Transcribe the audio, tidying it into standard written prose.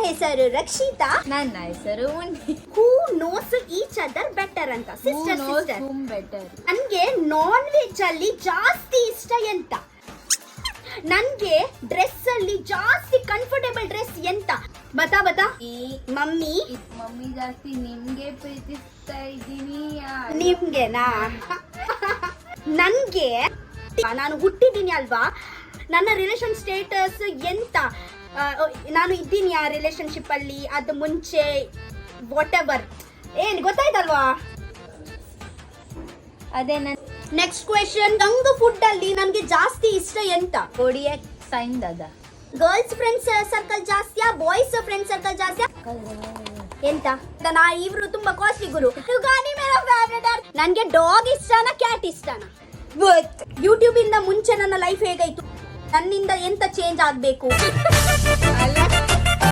ಹೆಸರು ರಕ್ಷಿತಾ. ನನ್ನ ಹೆಸರು who knows each other better ಅಂತ. Sister better. ನನ್ಗೆ ನಾನ್ ವೆಜ್ ಅಲ್ಲಿ ಜಾಸ್ತಿ ಇಷ್ಟ ಎಂತ? ನನ್ಗೆ ಡ್ರೆಸ್ ಅಲ್ಲಿ ಜಾಸ್ತಿ ಕಂಫರ್ಟೇಬಲ್ ಡ್ರೆಸ್ ಎಂತ? ಬತಾ ಮಮ್ಮಿ ಜಾಸ್ತಿ ನಿಮ್ಗೆ ಪ್ರೀತಿಸ್ತಾ ಇದ್ದೀನಿ. ನಿಮ್ಗೆನಾ? ನನ್ಗೆ ನಾನು ಹುಟ್ಟಿದ್ದೀನಿ ಅಲ್ವಾ, ನನ್ನ ರಿಲೇಶನ್ ಸ್ಟೇಟಸ್ ಎಂತ? ನಾನು ಇದ್ದೀನಿ ಆ ರಿಲೇಶನ್ಶಿಪ್ ಅಲ್ಲಿ, ಅದು ಮುಂಚೆ ವಾಟ್ ಎವರ್, ಏನ್ ಗೊತ್ತಾಯ್ತಲ್ವಾ? ಅದೇ ನೆಕ್ಸ್ಟ್ ಕ್ವೆಶ್ಚನ್, ನಂಗ್ ಫುಡ್ ಅಲ್ಲಿ ನನ್ಗೆ ಜಾಸ್ತಿ ಇಷ್ಟ ಎಂತ? ಕೊಡಿಯಕ್ ಸೈನ್ ದಾದ. ಗರ್ಲ್ಸ್ ಫ್ರೆಂಡ್ಸ್ ಸರ್ಕಲ್ ಜಾಸ್ತಿಯಾ, ಬಾಯ್ಸ್ ಫ್ರೆಂಡ್ ಸರ್ಕಲ್ ಜಾಸ್ತಿಯಾ? ಎಂತ ಇವ್ರು ತುಂಬಾ ಕಾಸ್ಟ್ಲಿ ಗುರು. ನನ್ಗೆ ಡಾಗ್ ಇಷ್ಟನಾ ಕ್ಯಾಟ್ ಇಷ್ಟನಾ? ಯೂಟ್ಯೂಬ್ ಇಂದ ಮುಂಚೆ ನನ್ನ ಲೈಫ್ ಹೇಗಾಯ್ತು, ನನ್ನಿಂದ ಎಂತ ಚೇಂಜ್ ಆಗ್ಬೇಕು?